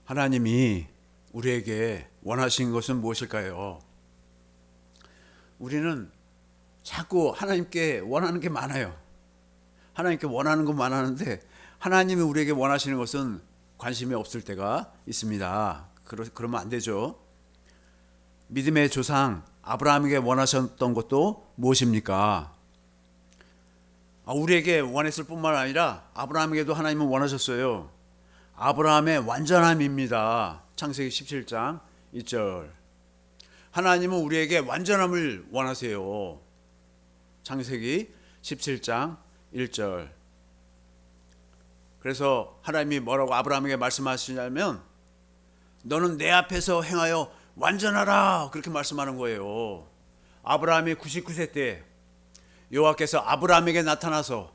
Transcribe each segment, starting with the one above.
하나님이 우리에게 원하신 것은 무엇일까요? 우리는 자꾸 하나님께 원하는 게 많아요. 하나님께 원하는 건 많았는데 하나님이 우리에게 원하시는 것은 관심이 없을 때가 있습니다. 그러면 안 되죠. 믿음의 조상 아브라함에게 원하셨던 것도 무엇입니까? 우리에게 원했을 뿐만 아니라 아브라함에게도 하나님은 원하셨어요. 아브라함의 완전함입니다. 창세기 17장 2절. 하나님은 우리에게 완전함을 원하세요. 창세기 17장 1절. 그래서 하나님이 뭐라고 아브라함에게 말씀하시냐면 너는 내 앞에서 행하여 완전하라, 그렇게 말씀하는 거예요. 아브라함이 99세 때 여호와께서 아브라함에게 나타나서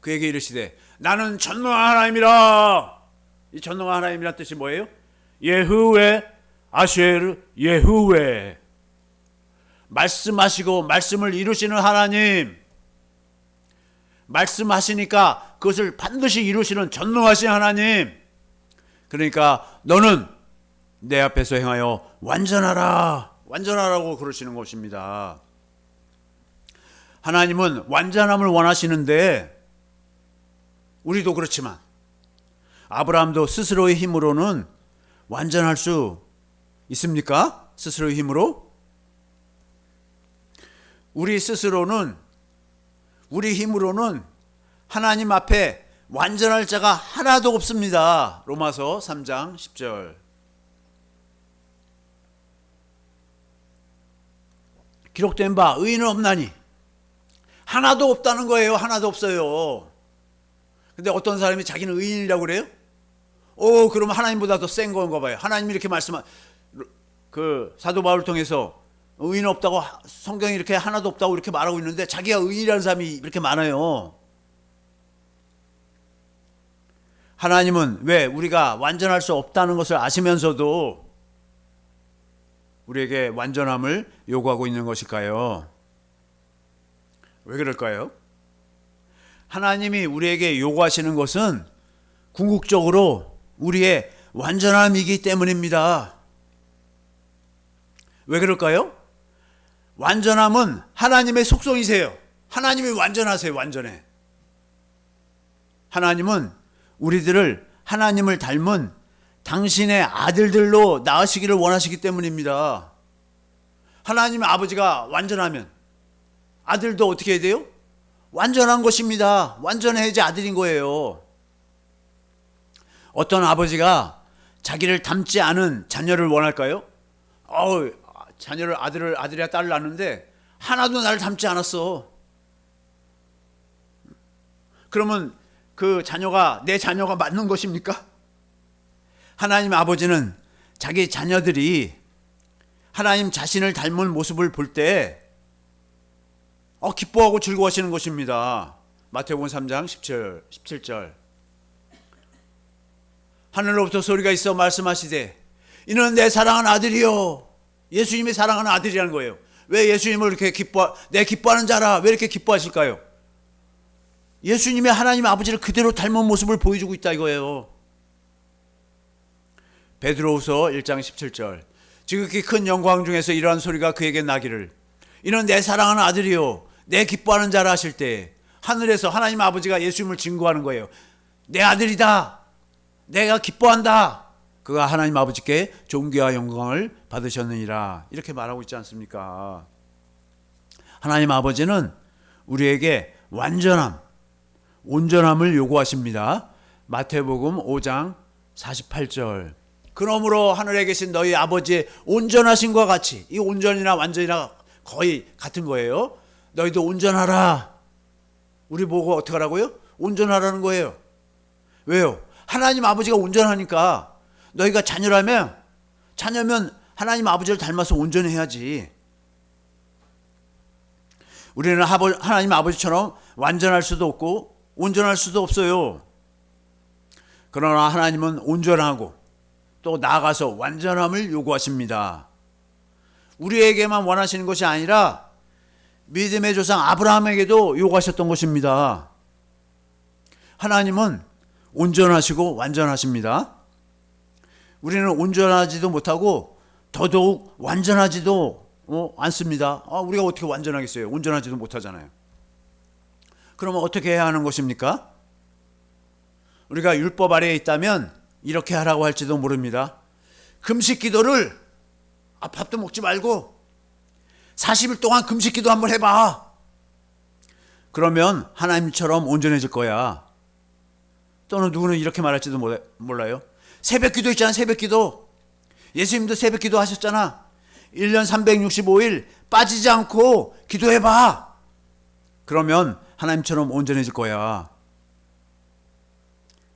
그에게 이르시되 나는 전능한 하나님이라. 이 전능한 하나님이란 뜻이 뭐예요? 예후웨 아쉐르 예후웨. 말씀하시고 말씀을 이루시는 하나님. 말씀하시니까 그것을 반드시 이루시는 전능하신 하나님. 그러니까 너는 내 앞에서 행하여 완전하라, 완전하라고 그러시는 것입니다. 하나님은 완전함을 원하시는데 우리도 그렇지만 아브라함도 스스로의 힘으로는 완전할 수 있습니까? 스스로의 힘으로? 우리 힘으로는 하나님 앞에 완전할 자가 하나도 없습니다. 로마서 3장 10절. 기록된 바 의인은 없나니. 하나도 없다는 거예요. 하나도 없어요. 근데 어떤 사람이 자기는 의인이라고 그래요? 그러면 하나님보다 더 센 건가 봐요. 하나님이 이렇게 사도 바울을 통해서 의인 없다고, 성경이 이렇게 하나도 없다고 이렇게 말하고 있는데 자기가 의인이라는 사람이 이렇게 많아요. 하나님은 왜 우리가 완전할 수 없다는 것을 아시면서도 우리에게 완전함을 요구하고 있는 것일까요? 왜 그럴까요? 하나님이 우리에게 요구하시는 것은 궁극적으로 우리의 완전함이기 때문입니다. 왜 그럴까요? 완전함은 하나님의 속성이세요. 하나님이 완전하세요. 완전해. 하나님은 우리들을 하나님을 닮은 당신의 아들들로 낳으시기를 원하시기 때문입니다. 하나님의 아버지가 완전하면 아들도 어떻게 해야 돼요? 완전한 것입니다. 완전해야지 아들인 거예요. 어떤 아버지가 자기를 닮지 않은 자녀를 원할까요? 자녀를 아들이야 딸을 낳는데 하나도 나를 닮지 않았어. 그러면 그 자녀가 내 자녀가 맞는 것입니까? 하나님 아버지는 자기 자녀들이 하나님 자신을 닮은 모습을 볼 때 기뻐하고 즐거워하시는 것입니다. 마태복음 3장 17절. 하늘로부터 소리가 있어 말씀하시되 이는 내 사랑하는 아들이요. 예수님이 사랑하는 아들이라는 거예요. 왜 예수님을 이렇게 내 기뻐하는 자라 왜 이렇게 기뻐하실까요? 예수님이 하나님 아버지를 그대로 닮은 모습을 보여주고 있다 이거예요. 베드로후서 1장 17절. 지극히 큰 영광 중에서 이러한 소리가 그에게 나기를 이는 내 사랑하는 아들이요 내 기뻐하는 자라 하실 때 하늘에서 하나님 아버지가 예수님을 증거하는 거예요. 내 아들이다. 내가 기뻐한다. 그가 하나님 아버지께 존귀와 영광을 받으셨느니라. 이렇게 말하고 있지 않습니까? 하나님 아버지는 우리에게 완전함, 온전함을 요구하십니다. 마태복음 5장 48절. 그러므로 하늘에 계신 너희 아버지의 온전하심과 같이, 이 온전이나 완전이나 거의 같은 거예요. 너희도 온전하라. 우리 보고 어떻게 하라고요? 온전하라는 거예요. 왜요? 하나님 아버지가 온전하니까 너희가 자녀면 하나님 아버지를 닮아서 온전해야지. 우리는 하나님 아버지처럼 완전할 수도 없고 온전할 수도 없어요. 그러나 하나님은 온전하고 또 나아가서 완전함을 요구하십니다. 우리에게만 원하시는 것이 아니라 믿음의 조상 아브라함에게도 요구하셨던 것입니다. 하나님은 온전하시고 완전하십니다. 우리는 온전하지도 못하고 더더욱 완전하지도 않습니다. 우리가 어떻게 완전하겠어요? 온전하지도 못하잖아요. 그러면 어떻게 해야 하는 것입니까? 우리가 율법 아래에 있다면 이렇게 하라고 할지도 모릅니다. 금식 기도를 밥도 먹지 말고 40일 동안 금식 기도 한번 해봐. 그러면 하나님처럼 온전해질 거야. 또는 누구는 이렇게 말할지도 몰라요. 새벽 기도 있잖아, 새벽 기도. 예수님도 새벽 기도 하셨잖아. 1년 365일 빠지지 않고 기도해봐. 그러면 하나님처럼 온전해질 거야.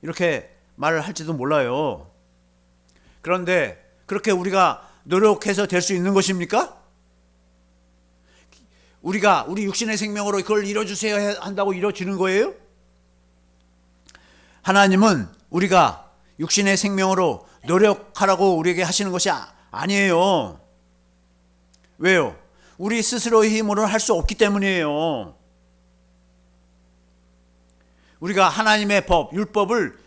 이렇게 말을 할지도 몰라요. 그런데 그렇게 우리가 노력해서 될 수 있는 것입니까? 우리 육신의 생명으로 그걸 이뤄주세요 한다고 이뤄지는 거예요? 하나님은 우리가 육신의 생명으로 노력하라고 우리에게 하시는 것이 아니에요. 왜요? 우리 스스로의 힘으로는 할 수 없기 때문이에요. 우리가 하나님의 법, 율법을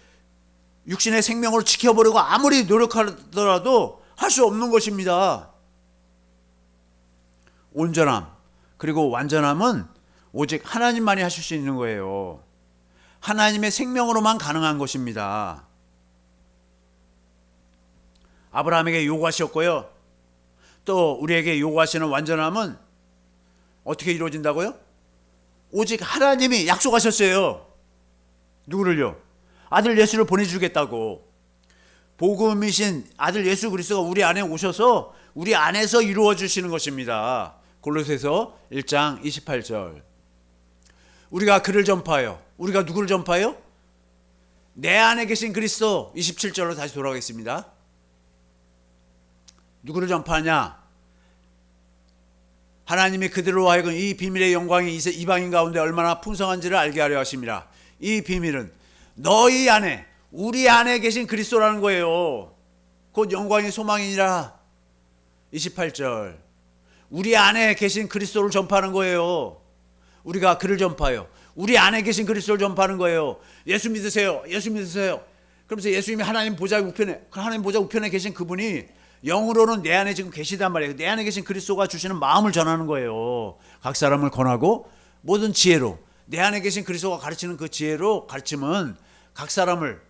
육신의 생명으로 지켜보려고 아무리 노력하더라도 할 수 없는 것입니다. 온전함 그리고 완전함은 오직 하나님만이 하실 수 있는 거예요. 하나님의 생명으로만 가능한 것입니다. 아브라함에게 요구하셨고요. 또 우리에게 요구하시는 완전함은 어떻게 이루어진다고요? 오직 하나님이 약속하셨어요. 누구를요? 아들 예수를 보내주겠다고. 복음이신 아들 예수 그리스도가 우리 안에 오셔서 우리 안에서 이루어 주시는 것입니다. 골로새서 1장 28절. 우리가 그를 전파하여, 우리가 누구를 전파하여? 내 안에 계신 그리스도. 27절로 다시 돌아가겠습니다. 누구를 전파하냐? 하나님이 그들로 하여금 이 비밀의 영광이 이방인 가운데 얼마나 풍성한지를 알게 하려 하심이라. 이 비밀은 너희 안에, 우리 안에 계신 그리스도라는 거예요. 곧 영광의 소망이니라. 28절. 우리 안에 계신 그리스도를 전파하는 거예요. 우리가 그를 전파해요. 우리 안에 계신 그리스도를 전파하는 거예요. 예수 믿으세요. 예수 믿으세요. 그러면서 예수님이 하나님 보좌 우편에 계신 그분이 영으로는 내 안에 지금 계시단 말이에요. 내 안에 계신 그리스도가 주시는 마음을 전하는 거예요. 각 사람을 권하고 모든 지혜로, 내 안에 계신 그리스도가 가르치는 그 지혜로 가르치면 각 사람을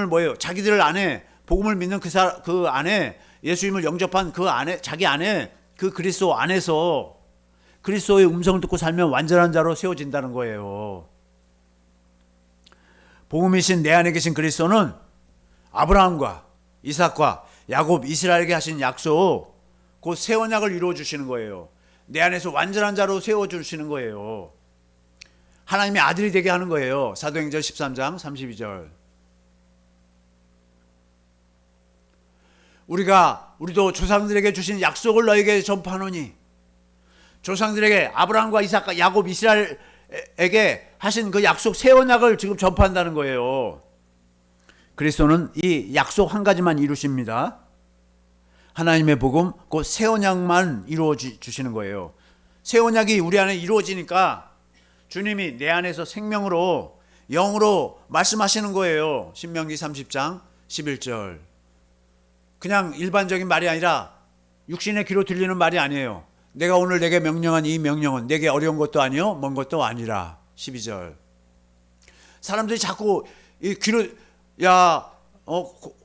뭐예요? 자기들 안에 복음을 믿는 그 안에 예수님을 영접한 그 안에, 자기 안에 그 그리스도 안에서 그리스도의 음성을 듣고 살면 완전한 자로 세워진다는 거예요. 복음이신 내 안에 계신 그리스도는 아브라함과 이삭과 야곱, 이스라엘에게 하신 약속, 곧 새 언약을 이루어 주시는 거예요. 내 안에서 완전한 자로 세워 주시는 거예요. 하나님의 아들이 되게 하는 거예요. 사도행전 13장 32절. 우리도 조상들에게 주신 약속을 너에게 전파하노니, 조상들에게 아브라함과 이삭과 야곱, 이스라엘에게 하신 그 약속 새 언약을 지금 전파한다는 거예요. 그리스도는 이 약속 한 가지만 이루십니다. 하나님의 복음, 그 새 언약만 이루어 주시는 거예요. 새 언약이 우리 안에 이루어지니까 주님이 내 안에서 생명으로, 영으로 말씀하시는 거예요. 신명기 30장 11절. 그냥 일반적인 말이 아니라 육신의 귀로 들리는 말이 아니에요. 내가 오늘 내게 명령한 이 명령은 내게 어려운 것도 아니요 먼 것도 아니라. 12절. 사람들이 자꾸 이 귀로,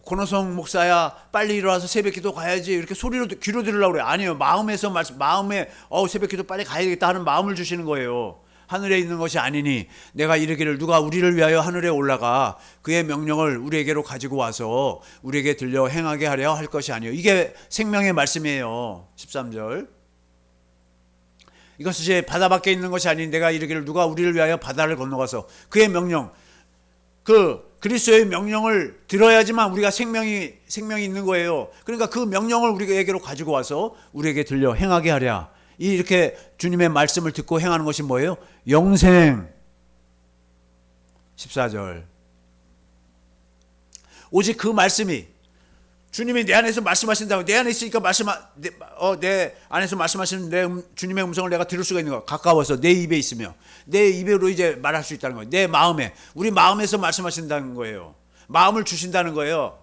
권호성 목사야 빨리 일어나서 새벽기도 가야지 이렇게 소리로 귀로 들으려고 그래요. 아니에요. 마음에서 마음에 새벽기도 빨리 가야겠다 하는 마음을 주시는 거예요. 하늘에 있는 것이 아니니 내가 이르기를 누가 우리를 위하여 하늘에 올라가 그의 명령을 우리에게로 가지고 와서 우리에게 들려 행하게 하려 할 것이 아니요. 이게 생명의 말씀이에요. 13절. 이것은 이제 바다 밖에 있는 것이 아닌 내가 이르기를 누가 우리를 위하여 바다를 건너가서 그의 명령, 그 그리스도의 명령을 들어야지만 우리가 생명이 있는 거예요. 그러니까 그 명령을 우리에게로 가지고 와서 우리에게 들려 행하게 하랴. 이렇게 주님의 말씀을 듣고 행하는 것이 뭐예요? 영생. 14절. 오직 그 말씀이 주님이 내 안에서 말씀하신다고, 내 안에 있으니까 내 안에서 말씀하시는 주님의 음성을 내가 들을 수가 있는 거야. 가까워서 내 입에 있으며 내 입으로 이제 말할 수 있다는 거예요. 내 마음에, 우리 마음에서 말씀하신다는 거예요. 마음을 주신다는 거예요.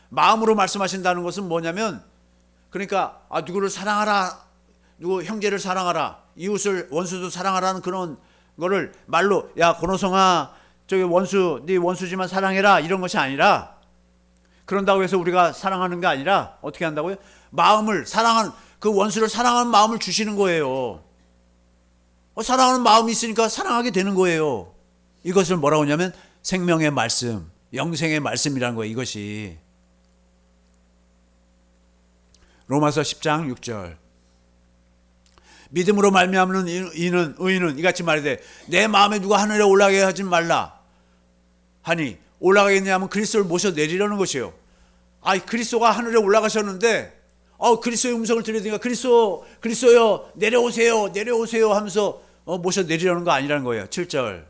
마음으로 말씀하신다는 것은 뭐냐면, 그러니까 누구를 사랑하라, 누구 형제를 사랑하라, 이웃을 원수도 사랑하라는 그런 거를 말로 야 권호성아 저기 원수 네 원수지만 사랑해라 이런 것이 아니라, 그런다고 해서 우리가 사랑하는 게 아니라 어떻게 한다고요? 마음을 사랑하는, 그 원수를 사랑하는 마음을 주시는 거예요. 사랑하는 마음이 있으니까 사랑하게 되는 거예요. 이것을 뭐라고 하냐면 생명의 말씀, 영생의 말씀이라는 거예요. 이것이 로마서 10장 6절. 믿음으로 말미암는 이는 의인은 이같이 말이되 내 마음에 누가 하늘에 올라가게 하지 말라 하니, 올라가겠냐 하면 그리스도를 모셔 내리려는 것이에요. 그리스도가 하늘에 올라가셨는데 그리스도의 음성을 들으니까 그리스도요 내려오세요 내려오세요 하면서 모셔 내리려는 거 아니라는 거예요. 7절.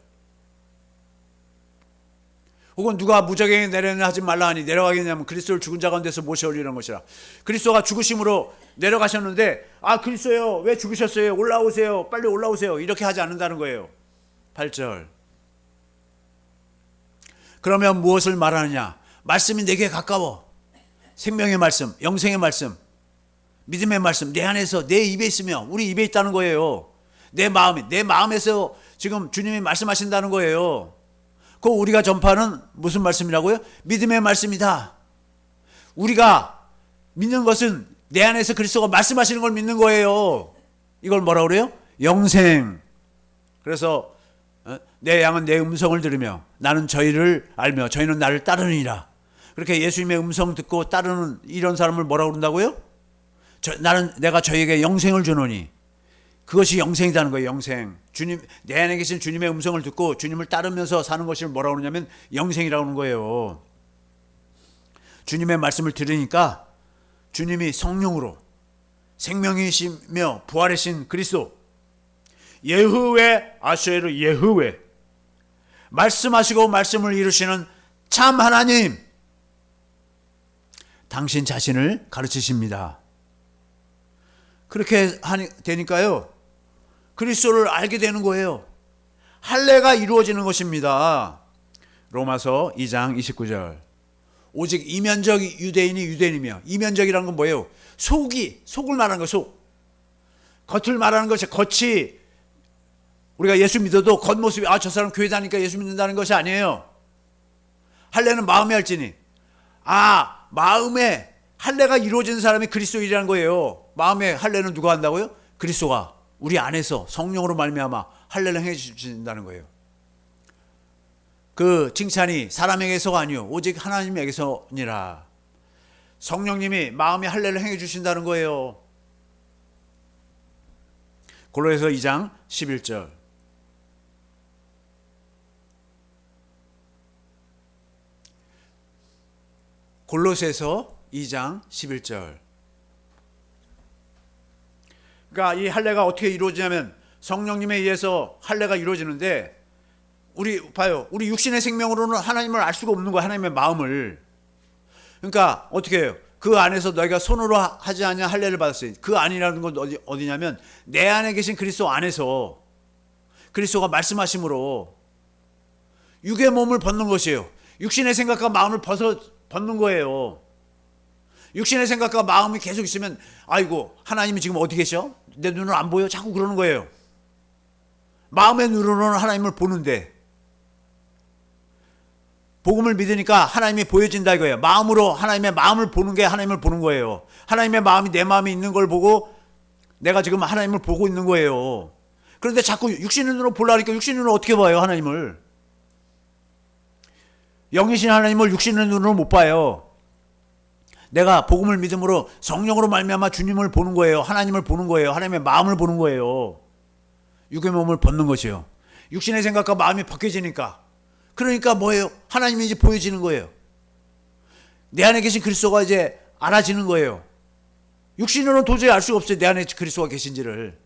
혹은 누가 무적행에 내려냐 하지 말라 하니 내려가겠냐면 그리스도를 죽은 자 가운데서 모셔 올리는 것이라. 그리스도가 죽으심으로 내려가셨는데 그리스도요 왜 죽으셨어요? 올라오세요, 빨리 올라오세요, 이렇게 하지 않는다는 거예요. 8절. 그러면 무엇을 말하느냐? 말씀이 내게 가까워. 생명의 말씀, 영생의 말씀, 믿음의 말씀 내 안에서 내 입에 있으며, 우리 입에 있다는 거예요. 내 마음에서 지금 주님이 말씀하신다는 거예요. 그 우리가 전파하는 무슨 말씀이라고요? 믿음의 말씀이다. 우리가 믿는 것은 내 안에서 그리스도가 말씀하시는 걸 믿는 거예요. 이걸 뭐라고 그래요? 영생. 그래서 내 양은 내 음성을 들으며 나는 저희를 알며 저희는 나를 따르느니라. 그렇게 예수님의 음성 듣고 따르는 이런 사람을 뭐라고 그런다고요? 내가 저희에게 영생을 주노니. 그것이 영생이라는 거예요. 영생. 주님, 내 안에 계신 주님의 음성을 듣고 주님을 따르면서 사는 것을 뭐라고 그러냐면 영생이라고 하는 거예요. 주님의 말씀을 들으니까 주님이 성령으로 생명이시며 부활이신 그리스도, 예흐웨 아쉐르 예흐웨, 말씀하시고 말씀을 이루시는 참 하나님, 당신 자신을 가르치십니다. 그렇게 되니까요 그리스도를 알게 되는 거예요. 할례가 이루어지는 것입니다. 로마서 2장 29절. 오직 이면적 유대인이 유대인이며, 이면적이라는 건 뭐예요? 속을 말하는 거, 속. 겉을 말하는 것이, 겉이 우리가 예수 믿어도 겉모습이 저 사람 교회 다니니까 예수 믿는다는 것이 아니에요. 할례는 마음에 할지니. 마음에 할례가 이루어지는 사람이 그리스도인이라는 거예요. 마음에 할례는 누가 한다고요? 그리스도가 우리 안에서 성령으로 말미암아 할례를 행해 주신다는 거예요. 그 칭찬이 사람에게서가 아니요 오직 하나님에게서니라. 성령님이 마음에 할례를 행해 주신다는 거예요. 골로새서 2장 11절. 골로새서 2장 11절. 그러니까 이 할례가 어떻게 이루어지냐면 성령님에 의해서 할례가 이루어지는데, 우리 육신의 생명으로는 하나님을 알 수가 없는 거야. 하나님의 마음을. 그러니까 어떻게 해요? 그 안에서 너희가 손으로 하지 않냐 할례를 받았어요. 그 안이라는 건 어디냐면 내 안에 계신 그리스도 안에서 그리스도가 말씀하심으로 육의 몸을 벗는 것이에요. 육신의 생각과 마음을 벗는 거예요. 육신의 생각과 마음이 계속 있으면 하나님이 지금 어디 계셔? 내 눈은 안 보여? 자꾸 그러는 거예요. 마음의 눈으로는 하나님을 보는데, 복음을 믿으니까 하나님이 보여진다 이거예요. 마음으로 하나님의 마음을 보는 게 하나님을 보는 거예요. 하나님의 마음이 내 마음에 있는 걸 보고 내가 지금 하나님을 보고 있는 거예요. 그런데 자꾸 육신의 눈으로 보려니까 육신의 눈으로 어떻게 봐요? 하나님을. 영이신 하나님을 육신의 눈으로 못 봐요. 내가 복음을 믿음으로 성령으로 말미암아 주님을 보는 거예요. 하나님을 보는 거예요. 하나님의 마음을 보는 거예요. 육의 몸을 벗는 것이요. 육신의 생각과 마음이 벗겨지니까. 그러니까 뭐예요? 하나님이 이제 보여지는 거예요. 내 안에 계신 그리스도가 이제 알아지는 거예요. 육신으로는 도저히 알 수가 없어요. 내 안에 그리스도가 계신지를.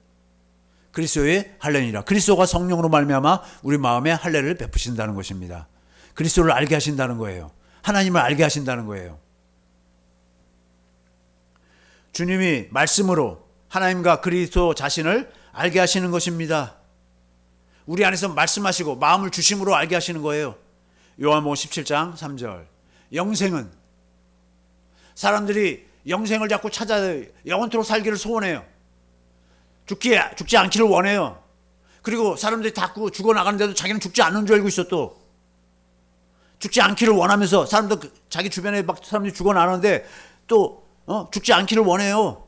그리스도의 할례니라. 그리스도가 성령으로 말미암아 우리 마음에 할례를 베푸신다는 것입니다. 그리스도를 알게 하신다는 거예요. 하나님을 알게 하신다는 거예요. 주님이 말씀으로 하나님과 그리스도 자신을 알게 하시는 것입니다. 우리 안에서 말씀하시고 마음을 주심으로 알게 하시는 거예요. 요한복음 17장 3절. 영생은 사람들이 영생을 자꾸 찾아 영원토록 살기를 소원해요. 죽지 않기를 원해요. 그리고 사람들이 자꾸 죽어나가는데도 자기는 죽지 않는 줄 알고 있어. 또 죽지 않기를 원하면서 사람들 자기 주변에 막 사람들이 죽어나가는데 또 죽지 않기를 원해요.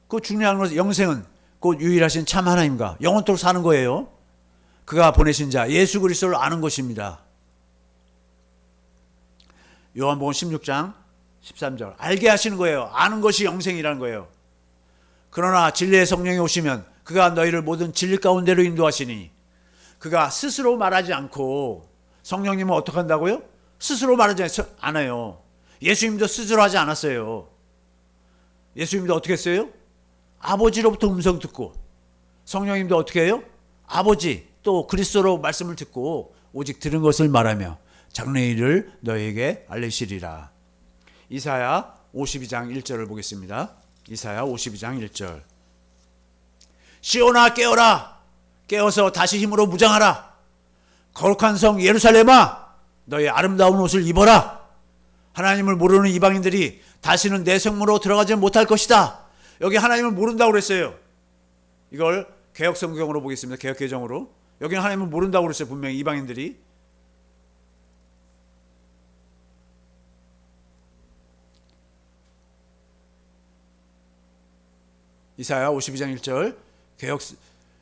그 중요한 것은 영생은 곧 유일하신 참 하나님과 영원토록 사는 거예요. 그가 보내신 자 예수 그리스도를 아는 것입니다. 요한복음 16장 13절 알게 하시는 거예요. 아는 것이 영생이라는 거예요. 그러나 진리의 성령이 오시면 그가 너희를 모든 진리 가운데로 인도하시니 그가 스스로 말하지 않고 성령님은 어떻게 한다고요? 스스로 말하지 않아요. 예수님도 스스로 하지 않았어요. 예수님도 어떻게 했어요? 아버지로부터 음성 듣고 성령님도 어떻게 해요? 아버지 또 그리스도로 말씀을 듣고 오직 들은 것을 말하며 장래의 일을 너희에게 알리시리라. 이사야 52장 1절을 보겠습니다. 이사야 52장 1절. 시온아 깨어라. 깨어서 다시 힘으로 무장하라. 거룩한 성 예루살렘아 너의 아름다운 옷을 입어라. 하나님을 모르는 이방인들이 다시는 내 성문으로 들어가지 못할 것이다. 여기 하나님을 모른다고 그랬어요. 이걸 개역 성경으로 보겠습니다. 개역 개정으로. 여기는 하나님을 모른다고 그랬어요. 분명히 이방인들이. 이사야 52장 1절 개역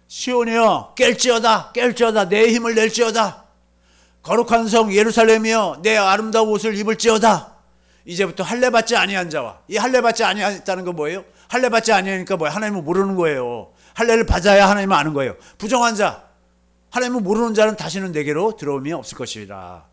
시온이여 깰지어다 깰지어다 내 힘을 낼지어다. 거룩한 성 예루살렘이여 내 아름다운 옷을 입을지어다. 이제부터 할례받지 아니한 자와 이 할례받지 아니했다는 건 뭐예요? 할례받지 아니하니까 뭐예요? 하나님을 모르는 거예요. 할례를 받아야 하나님을 아는 거예요. 부정한 자 하나님을 모르는 자는 다시는 내게로 들어옴이 없을 것이라.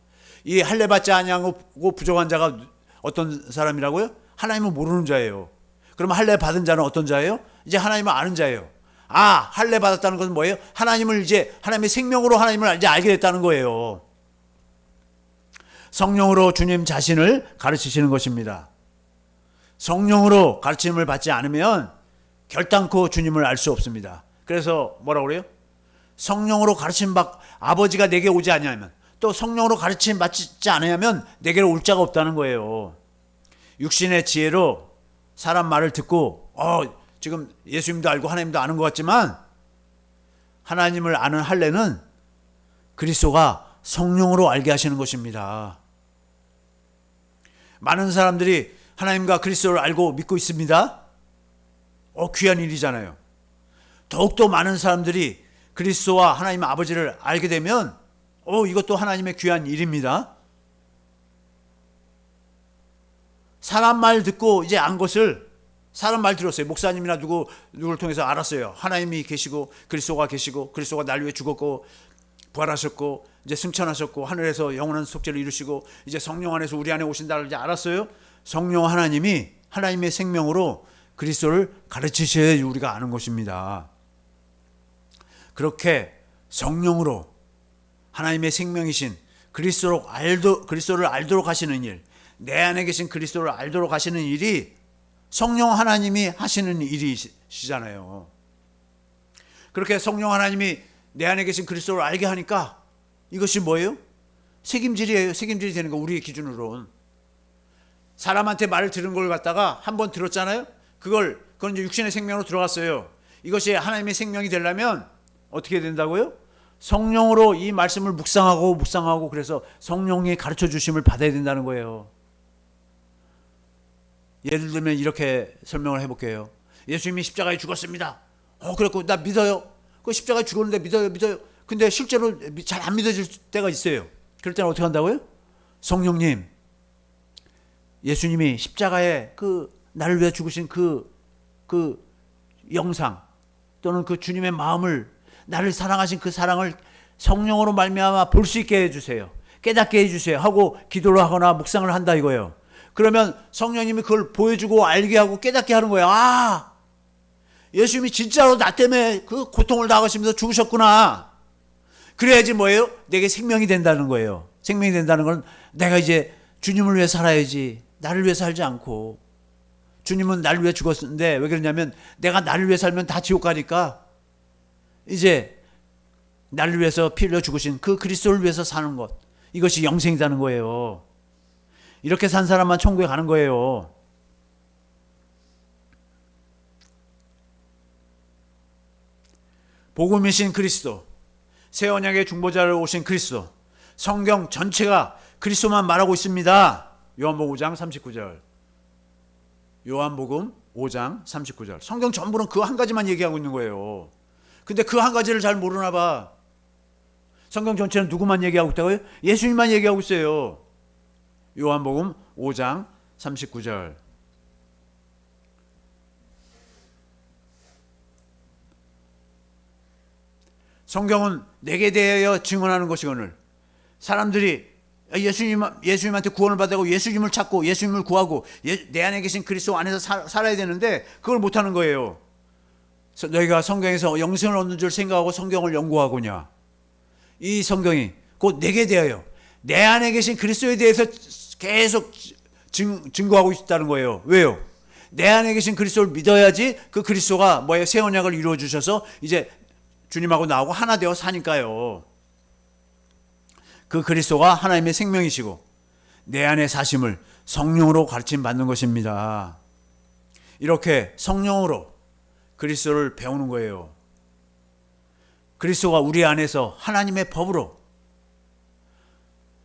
이 할례받지 아니하고 부정한 자가 어떤 사람이라고요? 하나님을 모르는 자예요. 그러면 할례 받은 자는 어떤 자예요? 이제 하나님을 아는 자예요. 아, 할례 받았다는 것은 뭐예요? 하나님을 이제 하나님의 생명으로 하나님을 이제 알게 됐다는 거예요. 성령으로 주님 자신을 가르치시는 것입니다. 성령으로 가르침을 받지 않으면 결단코 주님을 알 수 없습니다. 그래서 뭐라고 그래요? 성령으로 가르침 받 아버지가 내게 오지 아니하면 또 성령으로 가르침 받지 않으면 내게로 올 자가 없다는 거예요. 육신의 지혜로 사람 말을 듣고 지금 예수님도 알고 하나님도 아는 것 같지만 하나님을 아는 할례는 그리스도가 성령으로 알게 하시는 것입니다. 많은 사람들이 하나님과 그리스도를 알고 믿고 있습니다. 귀한 일이잖아요. 더욱더 많은 사람들이 그리스도와 하나님 아버지를 알게 되면 이것도 하나님의 귀한 일입니다. 사람 말 듣고 이제 안 것을 사람 말 들었어요. 목사님이나 누구를 통해서 알았어요. 하나님이 계시고 그리스도가 계시고 그리스도가 날 위해 죽었고 부활하셨고 이제 승천하셨고 하늘에서 영원한 속죄를 이루시고 이제 성령 안에서 우리 안에 오신다를 이제 알았어요. 성령 하나님이 하나님의 생명으로 그리스도를 가르치셔야 우리가 아는 것입니다. 그렇게 성령으로 하나님의 생명이신 그리스도를 알도록 하시는 일, 내 안에 계신 그리스도를 알도록 하시는 일이 성령 하나님이 하시는 일이시잖아요. 그렇게 성령 하나님이 내 안에 계신 그리스도를 알게 하니까 이것이 뭐예요? 책임질이에요. 책임질이 되는 거 우리의 기준으로는. 사람한테 말을 들은 걸 갖다가 한번 들었잖아요. 그건 이제 육신의 생명으로 들어갔어요. 이것이 하나님의 생명이 되려면 어떻게 된다고요? 성령으로 이 말씀을 묵상하고 그래서 성령이 가르쳐 주심을 받아야 된다는 거예요. 예를 들면 이렇게 설명을 해볼게요. 예수님이 십자가에 죽었습니다. 그래갖고 나 믿어요. 그 십자가에 죽었는데 믿어요. 근데 실제로 잘 안 믿어질 때가 있어요. 그럴 때는 어떻게 한다고요? 성령님, 예수님이 십자가에 나를 위해 죽으신 그 영상 또는 그 주님의 마음을 나를 사랑하신 그 사랑을 성령으로 말미암아 볼 수 있게 해주세요. 깨닫게 해주세요. 하고 기도를 하거나 묵상을 한다 이거예요. 그러면 성령님이 그걸 보여주고 알게 하고 깨닫게 하는 거예요. 예수님이 진짜로 나 때문에 그 고통을 당하시면서 죽으셨구나. 그래야지 뭐예요? 내게 생명이 된다는 거예요. 생명이 된다는 건 내가 이제 주님을 위해 살아야지. 나를 위해 살지 않고. 주님은 나를 위해 죽었는데 왜 그러냐면 내가 나를 위해 살면 다 지옥 가니까 이제 나를 위해서 피 흘려 죽으신 그 그리스도를 위해서 사는 것. 이것이 영생이라는 거예요. 이렇게 산 사람만 천국에 가는 거예요. 복음이신 그리스도, 새 언약의 중보자로 오신 그리스도, 성경 전체가 그리스도만 말하고 있습니다. 요한복음 5장 39절. 요한복음 5장 39절. 성경 전부는 그 한 가지만 얘기하고 있는 거예요. 근데 그 한 가지를 잘 모르나 봐. 성경 전체는 누구만 얘기하고 있다고요? 예수님만 얘기하고 있어요. 요한복음 5장 39절. 성경은 내게 대하여 증언하는 것이거늘 사람들이 예수님한테 구원을 받고 예수님을 찾고 예수님을 구하고 내 안에 계신 그리스도 안에서 살아야 되는데 그걸 못하는 거예요. 너희가 성경에서 영생을 얻는 줄 생각하고 성경을 연구하고냐. 이 성경이 곧 내게 대하여 내 안에 계신 그리스도에 대해서 계속 증거하고 있다는 거예요. 왜요? 내 안에 계신 그리스도를 믿어야지 그 그리스도가 뭐예요? 새 언약을 이루어 주셔서 이제 주님하고 나하고 하나 되어 사니까요. 그 그리스도가 하나님의 생명이시고 내 안에 사심을 성령으로 가르침 받는 것입니다. 이렇게 성령으로 그리스도를 배우는 거예요. 그리스도가 우리 안에서 하나님의 법으로,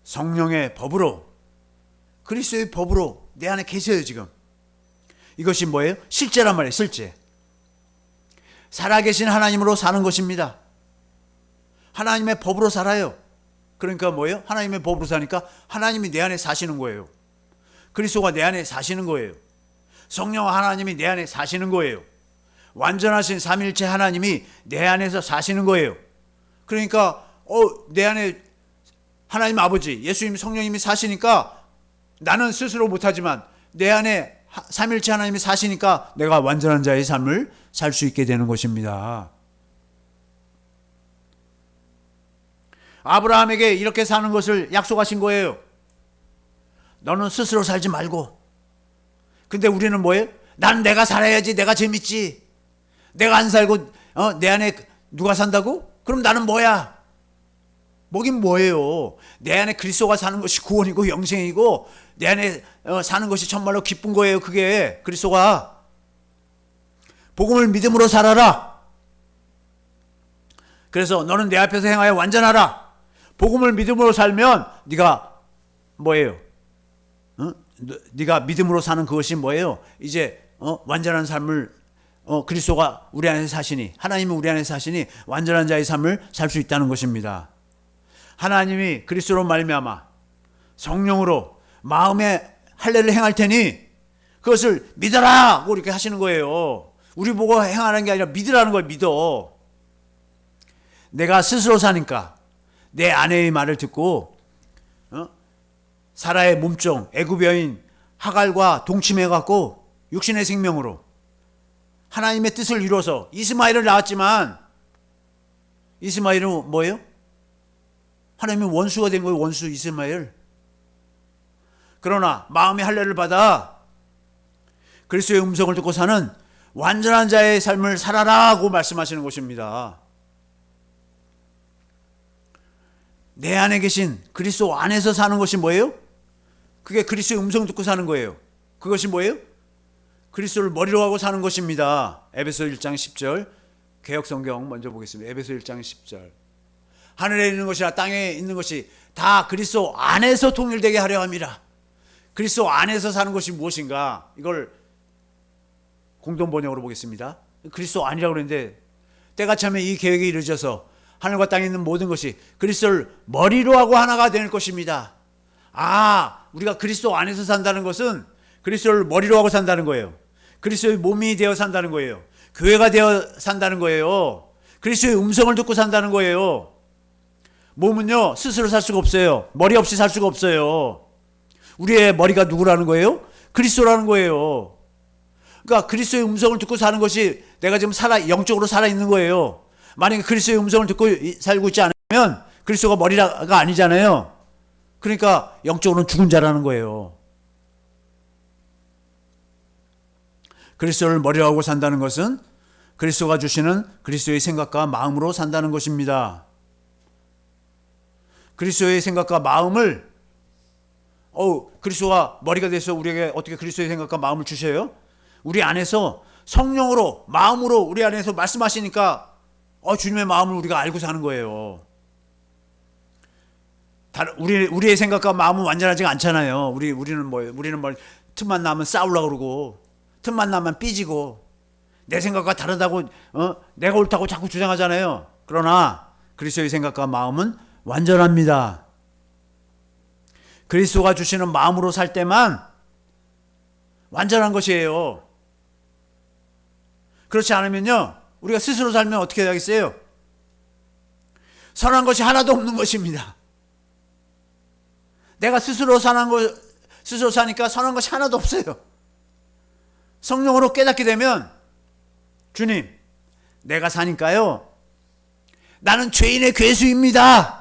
성령의 법으로, 그리스도의 법으로 내 안에 계세요. 지금 이것이 뭐예요? 실제란 말이에요. 실제. 살아계신 하나님으로 사는 것입니다. 하나님의 법으로 살아요. 그러니까 뭐예요? 하나님의 법으로 사니까 하나님이 내 안에 사시는 거예요. 그리스도가 내 안에 사시는 거예요. 성령 하나님이 내 안에 사시는 거예요. 완전하신 삼일체 하나님이 내 안에서 사시는 거예요. 그러니까 내 안에 하나님 아버지, 예수님, 성령님이 사시니까 나는 스스로 못하지만 내 안에 삼일체 하나님이 사시니까 내가 완전한 자의 삶을 살 수 있게 되는 것입니다. 아브라함에게 이렇게 사는 것을 약속하신 거예요. 너는 스스로 살지 말고. 근데 우리는 뭐예요? 난 내가 살아야지. 내가 재밌지. 내가 안 살고 내 안에 누가 산다고? 그럼 나는 뭐야? 뭐긴 뭐예요? 내 안에 그리스도가 사는 것이 구원이고 영생이고 내 안에 사는 것이 정말로 기쁜 거예요. 그게 그리스도가. 복음을 믿음으로 살아라. 그래서 너는 내 앞에서 행하여 완전하라. 복음을 믿음으로 살면 네가 뭐예요? 네가 믿음으로 사는 그것이 뭐예요? 이제 완전한 삶을 그리스도가 우리 안에 사시니, 하나님이 우리 안에 사시니 완전한 자의 삶을 살 수 있다는 것입니다. 하나님이 그리스도로 말미암아 성령으로 마음의 할례를 행할 테니 그것을 믿어라 이렇게 하시는 거예요. 우리 보고 행하는 게 아니라 믿으라는 걸 믿어. 내가 스스로 사니까 내 아내의 말을 듣고 사라의 몸종 애굽 여인 하갈과 동침해갖고 육신의 생명으로 하나님의 뜻을 이루어서 이스마엘을 낳았지만 이스마엘은 뭐예요? 하나님의 원수가 된 거예요. 원수 이스마엘. 그러나 마음의 할례를 받아 그리스도의 음성을 듣고 사는 완전한 자의 삶을 살아라고 말씀하시는 것입니다. 내 안에 계신 그리스도 안에서 사는 것이 뭐예요? 그게 그리스도의 음성 듣고 사는 거예요. 그것이 뭐예요? 그리스도를 머리로 하고 사는 것입니다. 에베소 1장 10절 개역성경 먼저 보겠습니다. 에베소 1장 10절 하늘에 있는 것이나 땅에 있는 것이 다 그리스도 안에서 통일되게 하려 함이라. 그리스도 안에서 사는 것이 무엇인가? 이걸 공동번역으로 보겠습니다. 그리스도 안이라고 그랬는데 때가 차면 이 계획이 이루어져서 하늘과 땅에 있는 모든 것이 그리스도를 머리로 하고 하나가 될 것입니다. 우리가 그리스도 안에서 산다는 것은 그리스도를 머리로 하고 산다는 거예요. 그리스도의 몸이 되어 산다는 거예요. 교회가 되어 산다는 거예요. 그리스도의 음성을 듣고 산다는 거예요. 몸은요 스스로 살 수가 없어요. 머리 없이 살 수가 없어요. 우리의 머리가 누구라는 거예요? 그리스도라는 거예요. 그러니까 그리스도의 음성을 듣고 사는 것이 내가 지금 영적으로 살아있는 거예요. 만약에 그리스도의 음성을 듣고 살고 있지 않으면 그리스도가 머리가 아니잖아요. 그러니까 영적으로는 죽은 자라는 거예요. 그리스도를 머리로 하고 산다는 것은 그리스도가 주시는 그리스도의 생각과 마음으로 산다는 것입니다. 그리스도의 생각과 마음을 그리스도가 머리가 돼서 우리에게 어떻게 그리스도의 생각과 마음을 주셔요? 우리 안에서 성령으로 마음으로 우리 안에서 말씀하시니까 주님의 마음을 우리가 알고 사는 거예요. 우리의 생각과 마음은 완전하지가 않잖아요. 우리는 틈만 나면 싸우려고 그러고 틈만 나면 삐지고 내 생각과 다르다고 내가 옳다고 자꾸 주장하잖아요. 그러나 그리스도의 생각과 마음은 완전합니다. 그리스도가 주시는 마음으로 살 때만 완전한 것이에요. 그렇지 않으면요, 우리가 스스로 살면 어떻게 되겠어요? 선한 것이 하나도 없는 것입니다. 내가 스스로 사니까 선한 것이 하나도 없어요. 성령으로 깨닫게 되면, 주님, 내가 사니까요, 나는 죄인의 괴수입니다.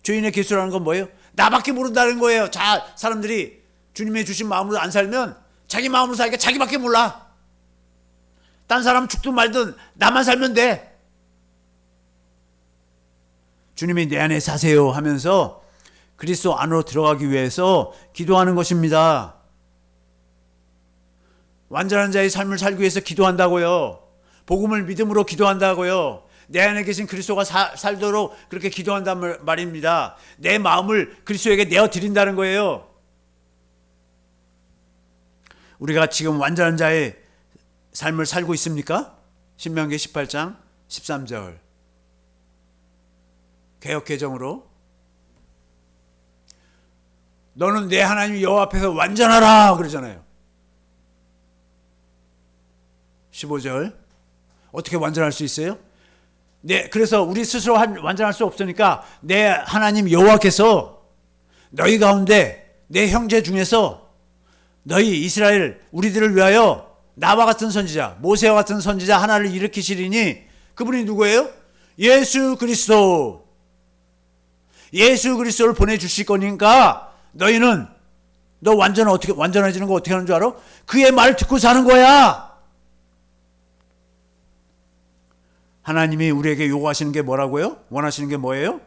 죄인의 괴수라는 건 뭐예요? 나밖에 모른다는 거예요. 사람들이 주님의 주신 마음으로 안 살면 자기 마음으로 사니까 자기밖에 몰라. 딴 사람 죽든 말든 나만 살면 돼. 주님이 내 안에 사세요 하면서 그리스도 안으로 들어가기 위해서 기도하는 것입니다. 완전한 자의 삶을 살기 위해서 기도한다고요. 복음을 믿음으로 기도한다고요. 내 안에 계신 그리스도가 살도록 그렇게 기도한단 말입니다. 내 마음을 그리스도에게 내어드린다는 거예요. 우리가 지금 완전한 자의 삶을 살고 있습니까? 신명기 18장 13절 개역개정으로 너는 내 하나님 여호와 앞에서 완전하라 그러잖아요. 15절 어떻게 완전할 수 있어요? 그래서 우리 스스로 완전할 수 없으니까 내 하나님 여호와께서 너희 가운데 내 형제 중에서 너희 이스라엘 우리들을 위하여 나와 같은 선지자 모세와 같은 선지자 하나를 일으키시리니 그분이 누구예요? 예수 그리스도. 예수 그리스도를 보내주실 거니까 너희는 너 완전해지는 거 어떻게 하는 줄 알아? 그의 말을 듣고 사는 거야. 하나님이 우리에게 요구하시는 게 뭐라고요? 원하시는 게 뭐예요?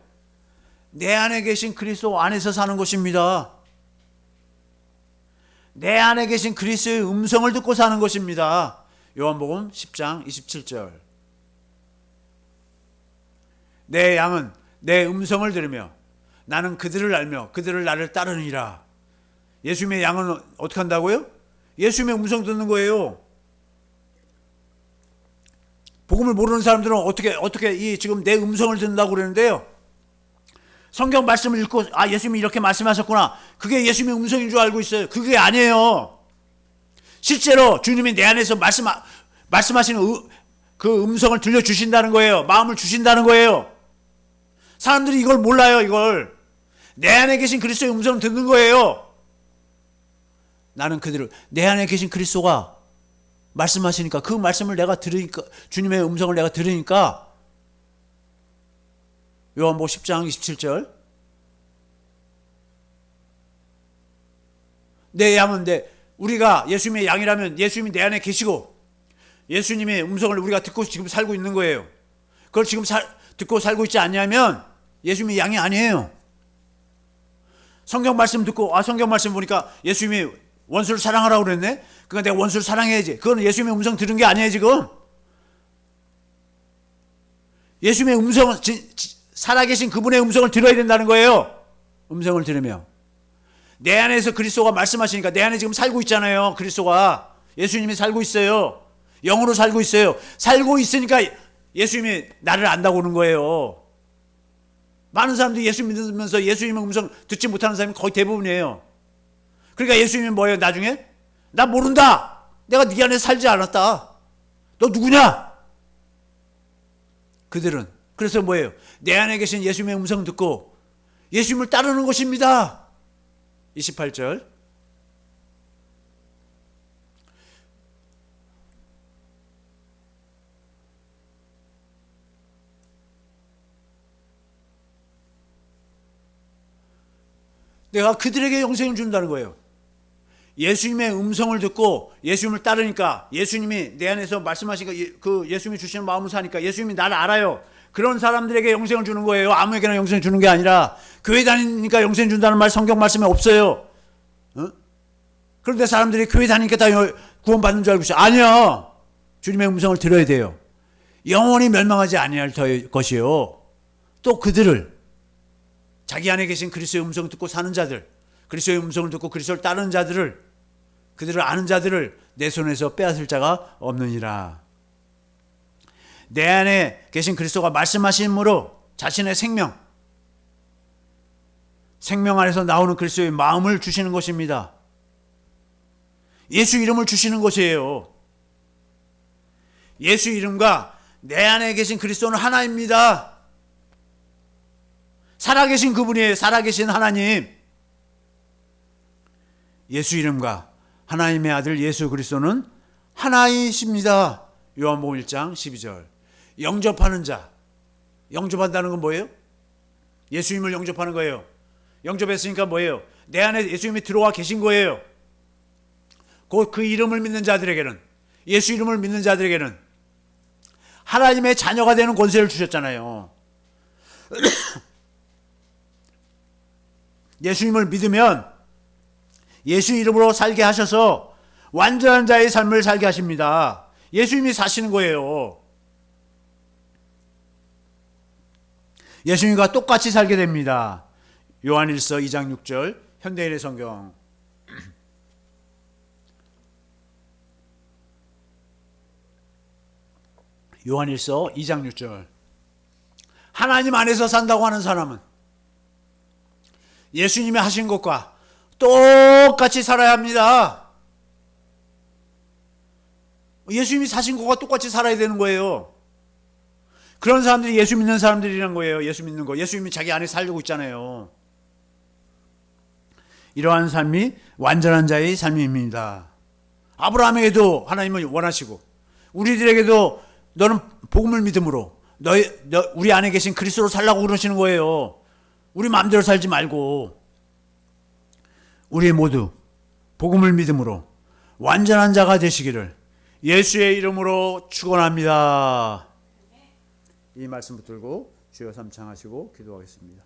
내 안에 계신 그리스도 안에서 사는 것입니다. 내 안에 계신 그리스도의 음성을 듣고 사는 것입니다. 요한복음 10장 27절 내 양은 내 음성을 들으며 나는 그들을 알며 그들을 나를 따르니라. 예수님의 양은 어떻게 한다고요? 예수님의 음성 듣는 거예요. 복음을 모르는 사람들은 어떻게 지금 내 음성을 듣는다고 그러는데요. 성경 말씀을 읽고 예수님이 이렇게 말씀하셨구나. 그게 예수님의 음성인 줄 알고 있어요. 그게 아니에요. 실제로 주님이 내 안에서 말씀하시는 그 음성을 들려주신다는 거예요. 마음을 주신다는 거예요. 사람들이 이걸 몰라요. 이걸 내 안에 계신 그리스도의 음성을 듣는 거예요. 나는 내 안에 계신 그리스도가 말씀하시니까 그 말씀을 내가 들으니까 주님의 음성을 내가 들으니까 요한복음 10장 27절 내 양은 우리가 예수님의 양이라면 예수님이 내 안에 계시고 예수님의 음성을 우리가 듣고 지금 살고 있는 거예요. 그걸 지금 듣고 살고 있지 않냐면 예수님의 양이 아니에요. 성경 말씀 듣고 성경 말씀 보니까 예수님이 원수를 사랑하라고 그랬네. 그러니까 내가 원수를 사랑해야지. 그건 예수님의 음성 들은 게 아니에요 지금. 예수님의 음성은 살아계신 그분의 음성을 들어야 된다는 거예요. 음성을 들으며 내 안에서 그리스도가 말씀하시니까 내 안에 지금 살고 있잖아요. 그리스도가 예수님이 살고 있어요. 영으로 살고 있어요. 살고 있으니까 예수님이 나를 안다고 하는 거예요. 많은 사람들이 예수 믿으면서 예수님의 음성 듣지 못하는 사람이 거의 대부분이에요. 그러니까 예수님이 뭐예요? 나중에 나 모른다. 내가 네 안에 살지 않았다. 너 누구냐? 그들은 그래서 뭐예요? 내 안에 계신 예수님의 음성 듣고 예수님을 따르는 것입니다. 28절 내가 그들에게 영생을 준다는 거예요. 예수님의 음성을 듣고 예수님을 따르니까 예수님이 내 안에서 말씀하시니까 그 예수님이 주시는 마음을 사니까 예수님이 나를 알아요. 그런 사람들에게 영생을 주는 거예요. 아무에게나 영생을 주는 게 아니라 교회 다니니까 영생 준다는 말 성경 말씀에 없어요. 어? 그런데 사람들이 교회 다니니까 다 구원받는 줄 알고 있어요. 아니야. 주님의 음성을 들어야 돼요. 영원히 멸망하지 아니할 것이요. 또 그들을 자기 안에 계신 그리스도의 음성을 듣고 사는 자들, 그리스도의 음성을 듣고 그리스도를 따르는 자들을, 그들을 아는 자들을 내 손에서 빼앗을 자가 없느니라. 내 안에 계신 그리스도가 말씀하심으로 자신의 생명 안에서 나오는 그리스도의 마음을 주시는 것입니다. 예수 이름을 주시는 것이에요. 예수 이름과 내 안에 계신 그리스도는 하나입니다. 살아계신 그분이에요. 살아계신 하나님. 예수 이름과 하나님의 아들 예수 그리스도는 하나이십니다. 요한복음 1장 12절. 영접하는 자. 영접한다는 건 뭐예요? 예수님을 영접하는 거예요. 영접했으니까 뭐예요? 내 안에 예수님이 들어와 계신 거예요. 곧 그 이름을 믿는 자들에게는, 예수 이름을 믿는 자들에게는 하나님의 자녀가 되는 권세를 주셨잖아요. 예수님을 믿으면 예수 이름으로 살게 하셔서 완전한 자의 삶을 살게 하십니다. 예수님이 사시는 거예요. 예수님과 똑같이 살게 됩니다. 요한일서 2장 6절 현대인의 성경. 요한일서 2장 6절. 하나님 안에서 산다고 하는 사람은 예수님이 하신 것과 똑같이 살아야 합니다. 예수님이 사신 것과 똑같이 살아야 되는 거예요. 그런 사람들이 예수 믿는 사람들이란 거예요. 예수 믿는 거. 예수님이 자기 안에 살고 있잖아요. 이러한 삶이 완전한 자의 삶입니다. 아브라함에게도 하나님은 원하시고 우리들에게도 너는 복음을 믿음으로 우리 안에 계신 그리스도로 살라고 그러시는 거예요. 우리 마음대로 살지 말고 우리 모두 복음을 믿음으로 완전한 자가 되시기를 예수의 이름으로 축원합니다. 이 말씀 붙들고 주여 삼창하시고 기도하겠습니다.